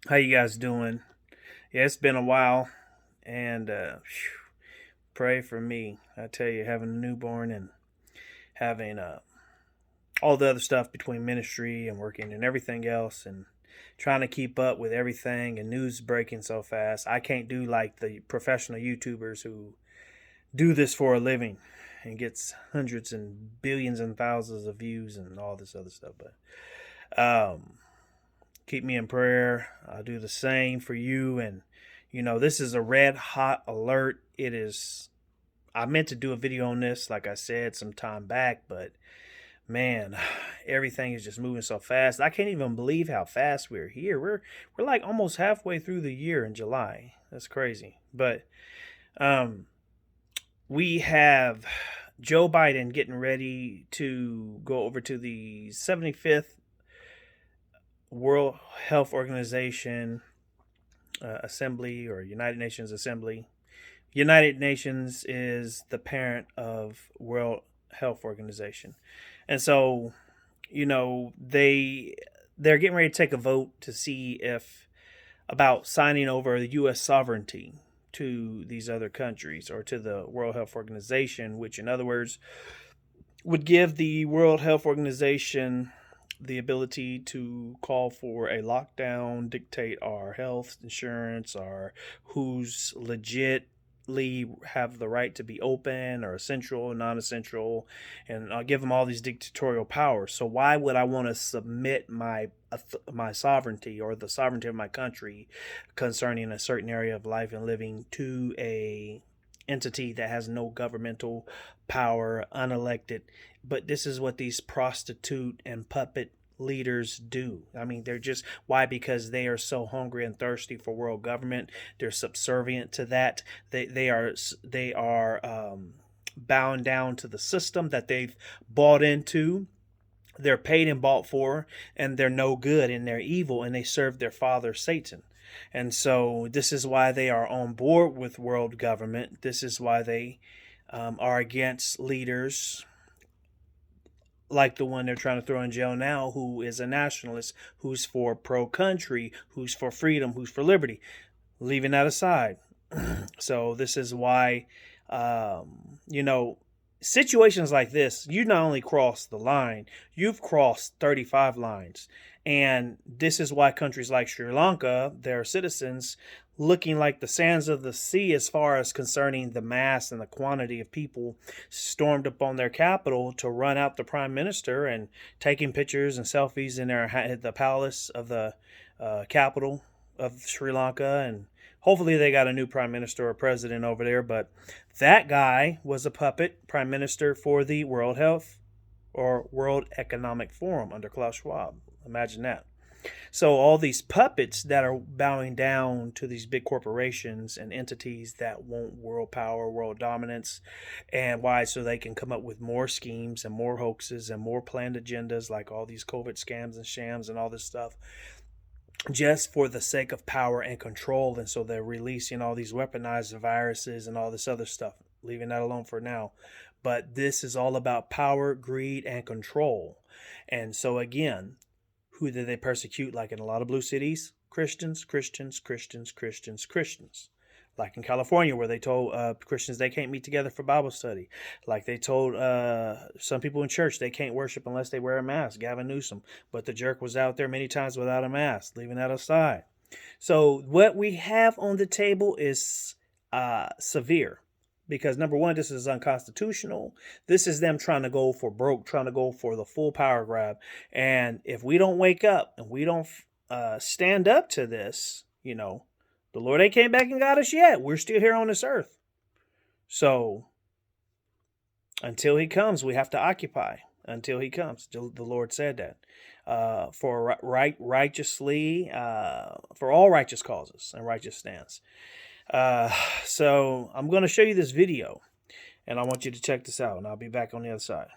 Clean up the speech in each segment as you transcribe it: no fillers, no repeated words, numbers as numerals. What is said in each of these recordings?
How you guys doing? Yeah, it's been a while, and pray for me. I tell you, having a newborn and having all the other stuff between ministry and working and everything else, and trying to keep up with everything and news breaking so fast. I can't do like the professional YouTubers who do this for a living and gets hundreds and billions and thousands of views and all this other stuff. But keep me in prayer. I'll do the same for you. And, this is a red hot alert. It is, I meant to do a video on this, like I said, some time back, but man, everything is just moving so fast. I can't even believe how fast we're here. We're like almost halfway through the year in July. That's crazy. But um, we have Joe Biden getting ready to go over to the 75th World Health Organization Assembly or United Nations Assembly. United Nations is the parent of World Health Organization. And so, they're getting ready to take a vote to see if about signing over the US sovereignty to these other countries or to the World Health Organization, which in other words would give the World Health Organization the ability to call for a lockdown, dictate our health insurance, or who's legitly have the right to be open or essential, non-essential, and I'll give them all these dictatorial powers. So why would I want to submit my sovereignty or the sovereignty of my country concerning a certain area of life and living to a entity that has no governmental power, unelected? But this is what these prostitute and puppet leaders do. I mean, they're just why? Because they are so hungry and thirsty for world government. They're subservient to that. They are bound down to the system that they've bought into. They're paid and bought for, and they're no good and they're evil, and they serve their father Satan. And so this is why they are on board with world government. This is why they are against leaders like the one they're trying to throw in jail now, who is a nationalist, who's for pro-country, who's for freedom, who's for liberty. Leaving that aside. So this is why, situations like this, you not only cross the line, you've crossed 35 lines. And this is why countries like Sri Lanka, their citizens, looking like the sands of the sea as far as concerning the mass and the quantity of people stormed upon their capital to run out the prime minister and taking pictures and selfies in the palace of the capital of Sri Lanka. And hopefully they got a new prime minister or president over there. But that guy was a puppet prime minister for the World Health or World Economic Forum under Klaus Schwab. Imagine that. So all these puppets that are bowing down to these big corporations and entities that want world power, world dominance, and why? So they can come up with more schemes and more hoaxes and more planned agendas like all these COVID scams and shams and all this stuff, just for the sake of power and control. And so they're releasing all these weaponized viruses and all this other stuff, leaving that alone for now. But this is all about power, greed, and control. And so again, who did they persecute? Like in a lot of blue cities? Christians, Christians, Christians, Christians, Christians. Like in California, where they told Christians they can't meet together for Bible study. Like they told some people in church they can't worship unless they wear a mask. Gavin Newsom. But the jerk was out there many times without a mask, leaving that aside. So what we have on the table is severe. Because number one, this is unconstitutional. This is them trying to go for broke, trying to go for the full power grab. And if we don't wake up and we don't stand up to this, the Lord ain't came back and got us yet. We're still here on this earth. So until he comes, we have to occupy. Until he comes. The Lord said that. For righteously, for all righteous causes and righteous stands. So I'm going to show you this video, and I want you to check this out, and I'll be back on the other side.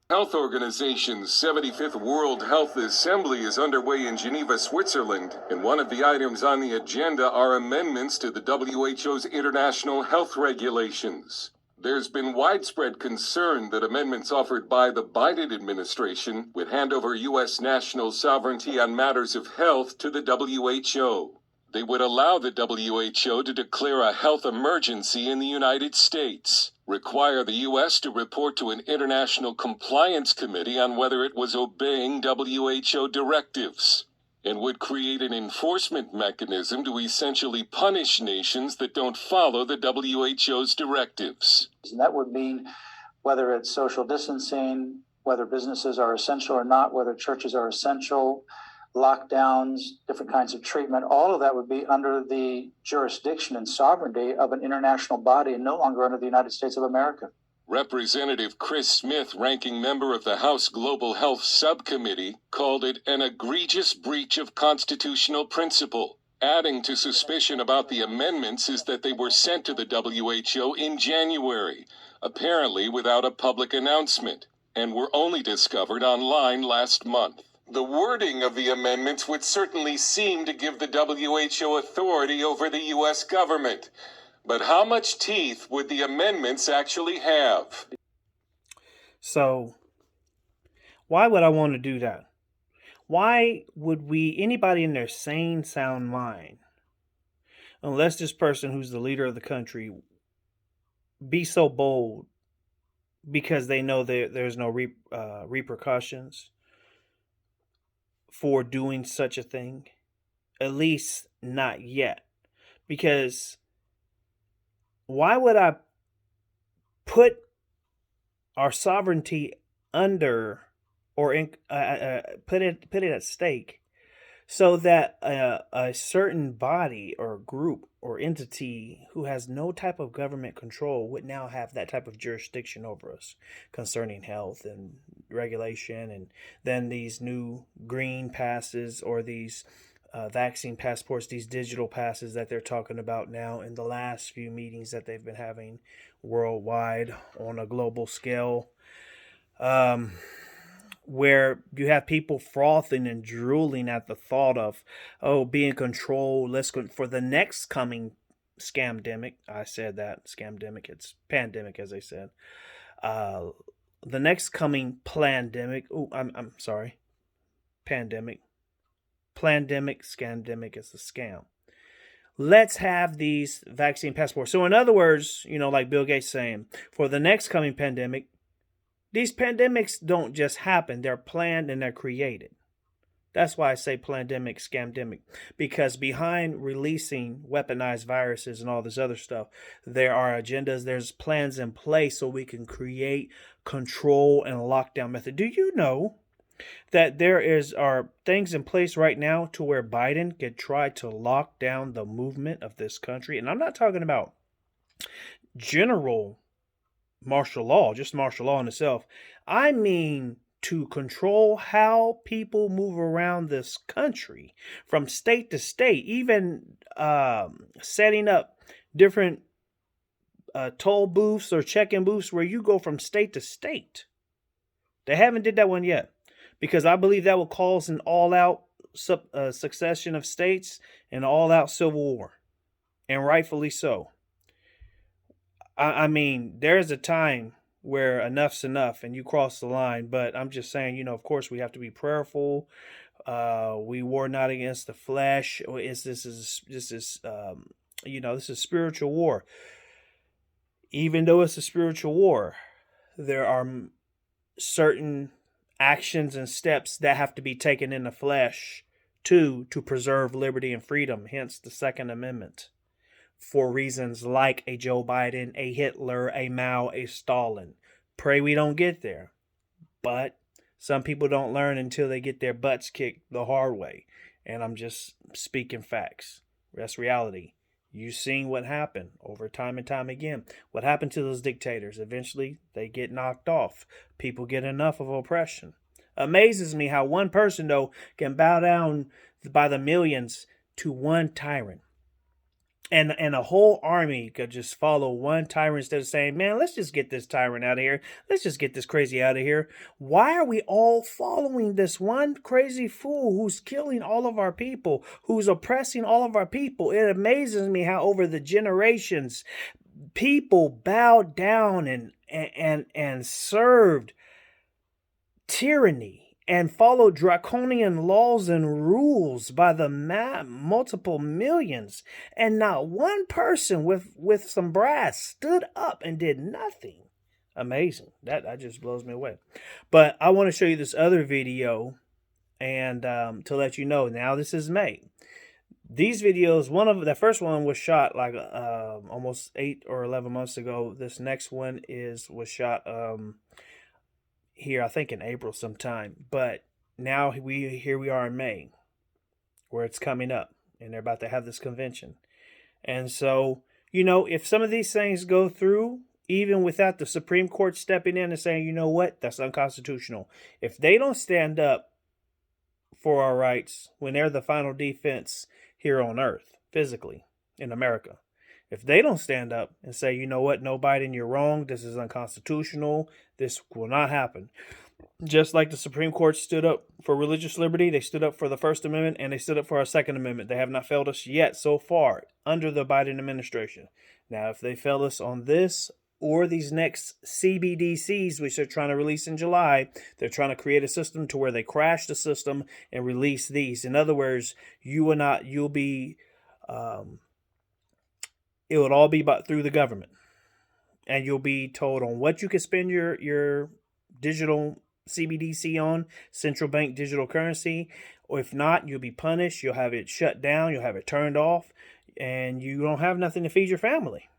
Health Organization's 75th World Health Assembly is underway in Geneva, Switzerland, and one of the items on the agenda are amendments to the WHO's international health regulations. There's been widespread concern that amendments offered by the Biden administration would hand over U.S. national sovereignty on matters of health to the WHO. They would allow the WHO to declare a health emergency in the United States, require the U.S. to report to an international compliance committee on whether it was obeying WHO directives, and would create an enforcement mechanism to essentially punish nations that don't follow the WHO's directives. And that would mean whether it's social distancing, whether businesses are essential or not, whether churches are essential, lockdowns, different kinds of treatment, all of that would be under the jurisdiction and sovereignty of an international body and no longer under the United States of America. Representative Chris Smith, ranking member of the House Global Health Subcommittee, called it an egregious breach of constitutional principle. Adding to suspicion about the amendments is that they were sent to the WHO in January, apparently without a public announcement, and were only discovered online last month. The wording of the amendments would certainly seem to give the WHO authority over the U.S. government. But how much teeth would the amendments actually have? So, why would I want to do that? Why would anybody in their sane, sound mind, unless this person who's the leader of the country, be so bold because they know there's no repercussions for doing such a thing? At least not yet. Because why would I put our sovereignty under or put it at stake so that a certain body or group or entity who has no type of government control would now have that type of jurisdiction over us concerning health and regulation, and then these new green passes or these vaccine passports, these digital passes that they're talking about now in the last few meetings that they've been having worldwide on a global scale, where you have people frothing and drooling at the thought of, being controlled. For the next coming scamdemic. I said that, scamdemic. It's pandemic, as I said. The next coming plandemic. Oh, I'm sorry. Pandemic. Plandemic, scamdemic is a scam. Let's have these vaccine passports. So in other words, like Bill Gates saying, for the next coming pandemic, these pandemics don't just happen. They're planned and they're created. That's why I say plandemic, scamdemic, because behind releasing weaponized viruses and all this other stuff, there are agendas, there's plans in place so we can create control and lockdown method. Do you know that there are things in place right now to where Biden could try to lock down the movement of this country? And I'm not talking about general martial law, just martial law in itself. I mean to control how people move around this country from state to state, even setting up different toll booths or check-in booths where you go from state to state. They haven't did that one yet, because I believe that will cause an all-out succession of states and all-out civil war, and rightfully so. I mean, there's a time where enough's enough and you cross the line, but I'm just saying, of course we have to be prayerful. We war not against the flesh. This is spiritual war. Even though it's a spiritual war, there are certain actions and steps that have to be taken in the flesh to preserve liberty and freedom, hence the Second Amendment, for reasons like a Joe Biden, a Hitler, a Mao, a Stalin. Pray we don't get there. But some people don't learn until they get their butts kicked the hard way. And I'm just speaking facts. That's reality. You've seen what happened over time and time again. What happened to those dictators? Eventually, they get knocked off. People get enough of oppression. Amazes me how one person, though, can bow down by the millions to one tyrant. And a whole army could just follow one tyrant instead of saying, man, let's just get this tyrant out of here. Let's just get this crazy out of here. Why are we all following this one crazy fool who's killing all of our people, who's oppressing all of our people? It amazes me how over the generations, people bowed down and served tyranny and followed draconian laws and rules by the multiple millions, and not one person with some brass stood up and did nothing. Amazing. That just blows me away. But I want to show you this other video, and to let you know, now this is May. These videos, the first one was shot like almost 8 or 11 months ago. This next one was shot here, I think in April sometime. But now here we are in May, where it's coming up, and they're about to have this convention. And so, if some of these things go through, even without the Supreme Court stepping in and saying, you know what, that's unconstitutional. If they don't stand up for our rights when they're the final defense here on earth, physically, in America. If they don't stand up and say, you know what, no, Biden, you're wrong, this is unconstitutional, this will not happen. Just like the Supreme Court stood up for religious liberty, they stood up for the First Amendment, and they stood up for our Second Amendment. They have not failed us yet so far under the Biden administration. Now, if they fail us on this or these next CBDCs, which they're trying to release in July, they're trying to create a system to where they crash the system and release these. In other words, it would all be through the government. And you'll be told on what you can spend your digital CBDC on, central bank digital currency. Or if not, you'll be punished. You'll have it shut down. You'll have it turned off. And you don't have nothing to feed your family.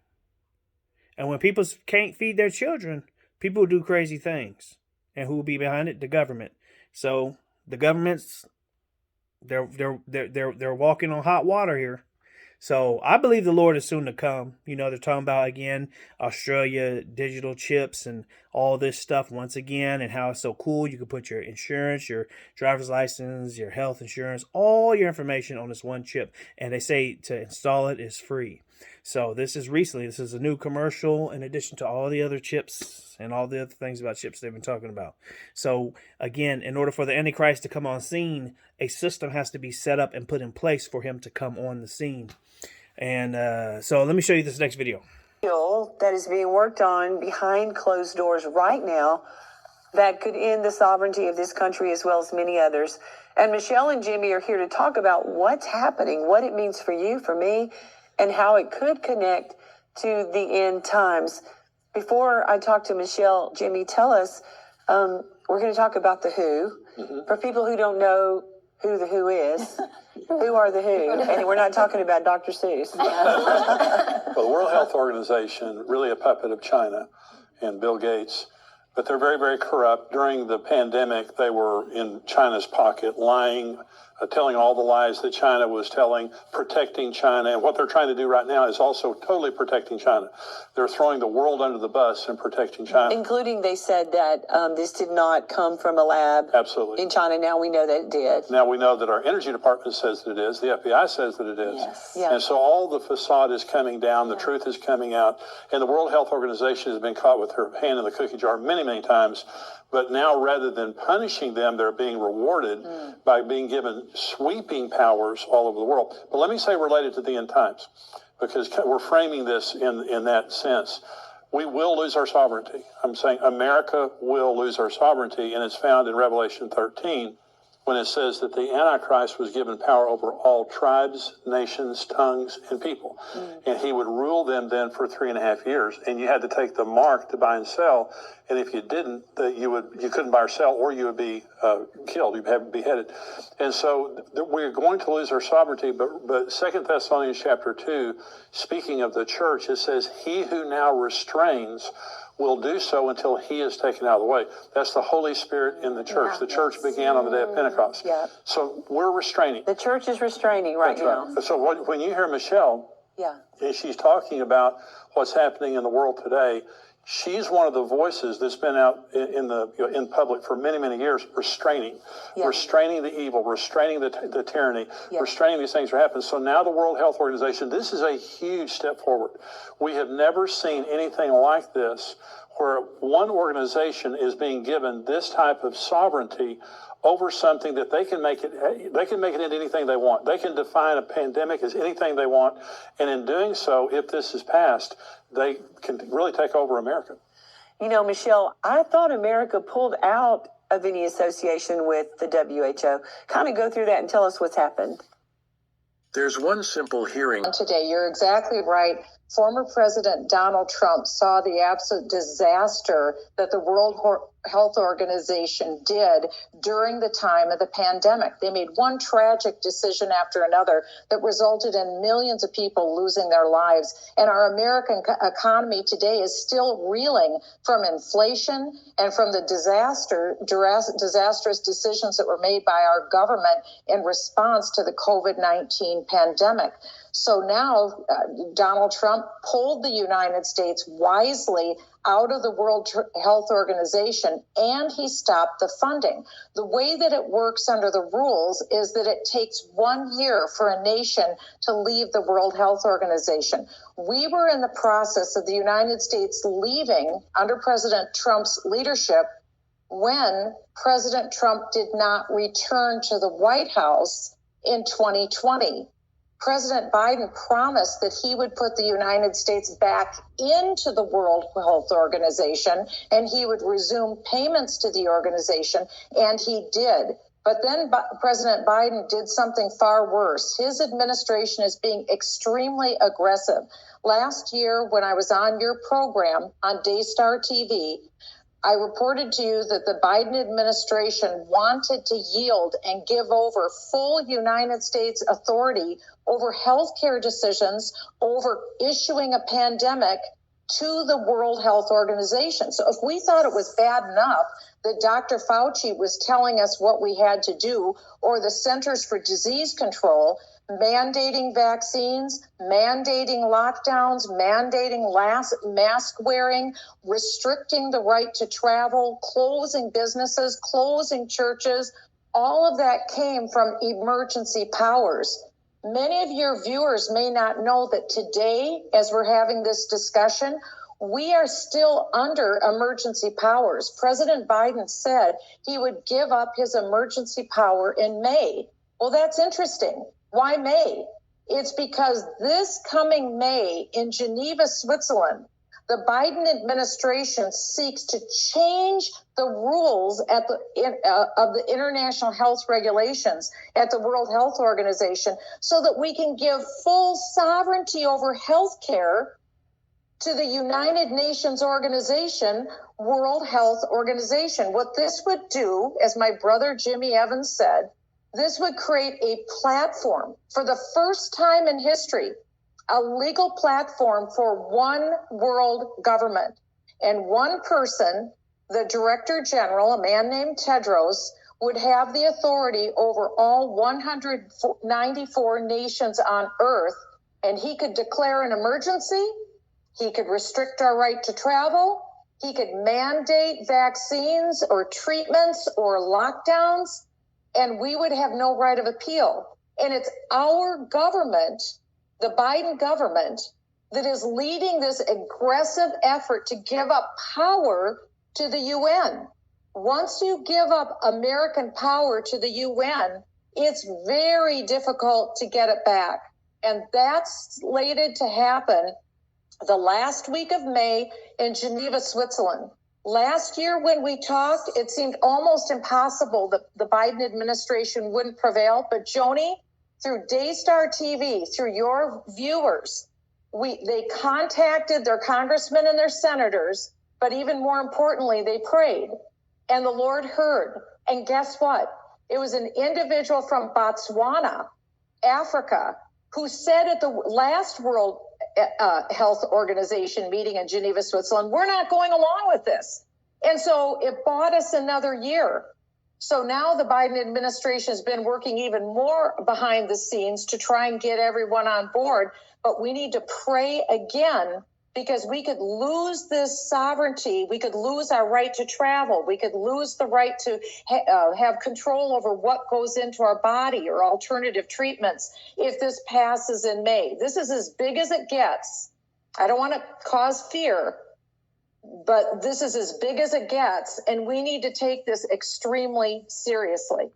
And when people can't feed their children, people do crazy things. And who will be behind it? The government. So the government's they're walking on hot water here. So I believe the Lord is soon to come. They're talking about, again, Australia, digital chips and all this stuff once again, and how it's so cool. You can put your insurance, your driver's license, your health insurance, all your information on this one chip. And they say to install it is free. So this is a new commercial in addition to all the other chips and all the other things about chips they've been talking about. So again, in order for the Antichrist to come on scene, a system has to be set up and put in place for him to come on the scene. And so let me show you this next video. That is being worked on behind closed doors right now that could end the sovereignty of this country as well as many others. And Michelle and Jimmy are here to talk about what's happening, what it means for you, for me, and how it could connect to the end times. Before I talk to Michelle, Jimmy, tell us, we're going to talk about the WHO. Mm-hmm. For people who don't know who the WHO is, who are the WHO? And we're not talking about Dr. Seuss. Well, the World Health Organization, really a puppet of China and Bill Gates, but they're very, very corrupt. During the pandemic, they were in China's pocket, lying, telling all the lies that China was telling, protecting China. And what they're trying to do right now is also totally protecting China. They're throwing the world under the bus and protecting China. Including, they said that this did not come from a lab. Absolutely. In China. Now we know that it did. Now we know that our energy department says that it is. The FBI says that it is. Yes. Yeah. And so all the facade is coming down. The truth is coming out. And the World Health Organization has been caught with her hand in the cookie jar many, many times. But now, rather than punishing them, they're being rewarded by being given sweeping powers all over the world. But let me say, related to the end times, because we're framing this in that sense. We will lose our sovereignty. I'm saying America will lose our sovereignty, and it's found in Revelation 13 when it says that the Antichrist was given power over all tribes, nations, tongues, and people. And he would rule them then for 3.5 years. And you had to take the mark to buy and sell. And if you didn't, you couldn't buy or sell, or you would be killed. You'd have beheaded. And so we're going to lose our sovereignty. But 2 Thessalonians chapter 2, speaking of the church, it says, he who now restrains will do so until he is taken out of the way. That's the Holy Spirit in the church. Yeah, the church began on the day of Pentecost. Yeah. So we're restraining. The church is restraining right now. Right. So when you hear Michelle, and she's talking about what's happening in the world today, she's one of the voices that's been out in public for many, many years, restraining the evil, restraining the tyranny, restraining these things that are happening. So now the World Health Organization, this is a huge step forward. We have never seen anything like this, where one organization is being given this type of sovereignty over something that they can make it into anything they want. They can define a pandemic as anything they want. And in doing so, if this is passed, they can really take over America. You know, Michelle, I thought America pulled out of any association with the WHO. Kind of go through that and tell us what's happened. There's one simple hearing today. You're exactly right. Former President Donald Trump saw the absolute disaster that the World Health Organization did during the time of the pandemic. They made one tragic decision after another that resulted in millions of people losing their lives. And our American economy today is still reeling from inflation and from the disastrous decisions that were made by our government in response to the COVID-19 pandemic. So now Donald Trump pulled the United States wisely out of the World Health Organization, and he stopped the funding. The way that it works under the rules is that it takes 1 year for a nation to leave the World Health Organization. We were in the process of the United States leaving under President Trump's leadership when President Trump did not return to the White House in 2020. President Biden promised that he would put the United States back into the World Health Organization and he would resume payments to the organization, and he did. But then President Biden did something far worse. His administration is being extremely aggressive. Last year, when I was on your program on Daystar TV, I reported to you that the Biden administration wanted to yield and give over full United States authority over healthcare decisions, over issuing a pandemic to the World Health Organization. So if we thought it was bad enough that Dr. Fauci was telling us what we had to do, or the Centers for Disease Control mandating vaccines, mandating lockdowns, mandating mask wearing, restricting the right to travel, closing businesses, closing churches, all of that came from emergency powers. Many of your viewers may not know that today, as we're having this discussion, we are still under emergency powers. President Biden said he would give up his emergency power in May. Well, that's interesting. Why May? It's because this coming May in Geneva, Switzerland, the Biden administration seeks to change the rules of the international health regulations at the World Health Organization so that we can give full sovereignty over health care to the United Nations organization, World Health Organization. What this would do, as my brother Jimmy Evans said, this would create a platform for the first time in history, a legal platform for one world government. And one person, the Director General, a man named Tedros, would have the authority over all 194 nations on Earth. And he could declare an emergency. He could restrict our right to travel. He could mandate vaccines or treatments or lockdowns. And we would have no right of appeal. And it's our government, the Biden government, that is leading this aggressive effort to give up power to the UN. Once you give up American power to the UN, it's very difficult to get it back. And that's slated to happen the last week of May in Geneva, Switzerland. Last year when we talked, it seemed almost impossible that the Biden administration wouldn't prevail. But Joni, through Daystar TV, through your viewers, they contacted their congressmen and their senators, but even more importantly, they prayed. And the Lord heard. And guess what? It was an individual from Botswana, Africa, who said at the last World Health Organization meeting in Geneva, Switzerland, we're not going along with this. And so it bought us another year. So now the Biden administration has been working even more behind the scenes to try and get everyone on board. But we need to pray again, because we could lose this sovereignty. We could lose our right to travel. We could lose the right to have control over what goes into our body or alternative treatments if this passes in May. This is as big as it gets. I don't want to cause fear, but this is as big as it gets, and we need to take this extremely seriously.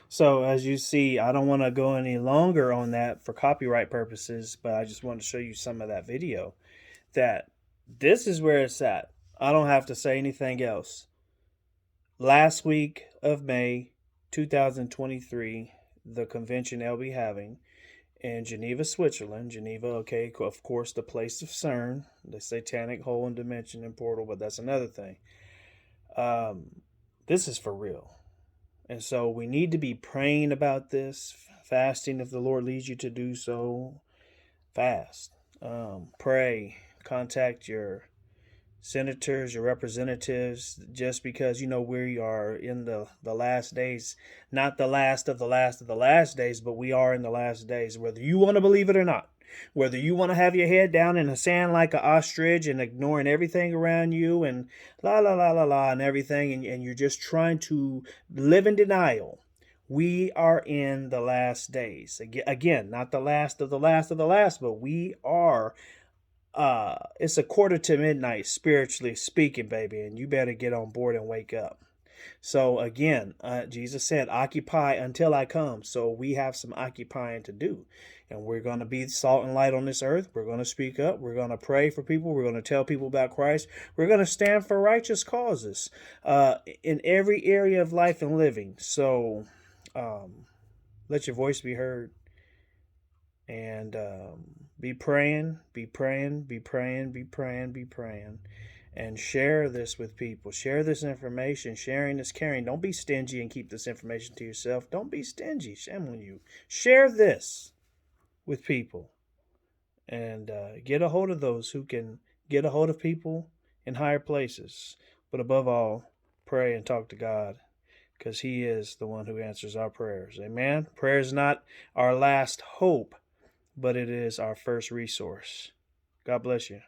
So as you see, I don't want to go any longer on that for copyright purposes, but I just wanted to show you some of that video. That this is where it's at. I don't have to say anything else. Last week of May 2023, the convention they'll be having in Geneva, Switzerland. Geneva, okay, of course, the place of CERN, the satanic hole and dimension and portal, but that's another thing. This is for real. And so we need to be praying about this, fasting if the Lord leads you to do so. Fast. Pray. Contact your senators, your representatives, just because, we are in the last days, not the last of the last of the last days, but we are in the last days, whether you want to believe it or not. Whether you want to have your head down in the sand like an ostrich and ignoring everything around you and la la la la la and everything, and you're just trying to live in denial. We are in the last days. Again, not the last of the last of the last, but we are. It's a quarter to midnight, spiritually speaking, baby, and you better get on board and wake up. So again, Jesus said, occupy until I come. So we have some occupying to do. And we're going to be salt and light on this earth. We're going to speak up. We're going to pray for people. We're going to tell people about Christ. We're going to stand for righteous causes in every area of life and living. So let your voice be heard. And be praying, be praying, be praying, be praying, be praying. And share this with people. Share this information. Sharing is caring. Don't be stingy and keep this information to yourself. Don't be stingy. Shame on you. Share this with people. And get a hold of those who can get a hold of people in higher places. But above all, pray and talk to God, because He is the one who answers our prayers. Amen? Prayer is not our last hope, but it is our first resource. God bless you.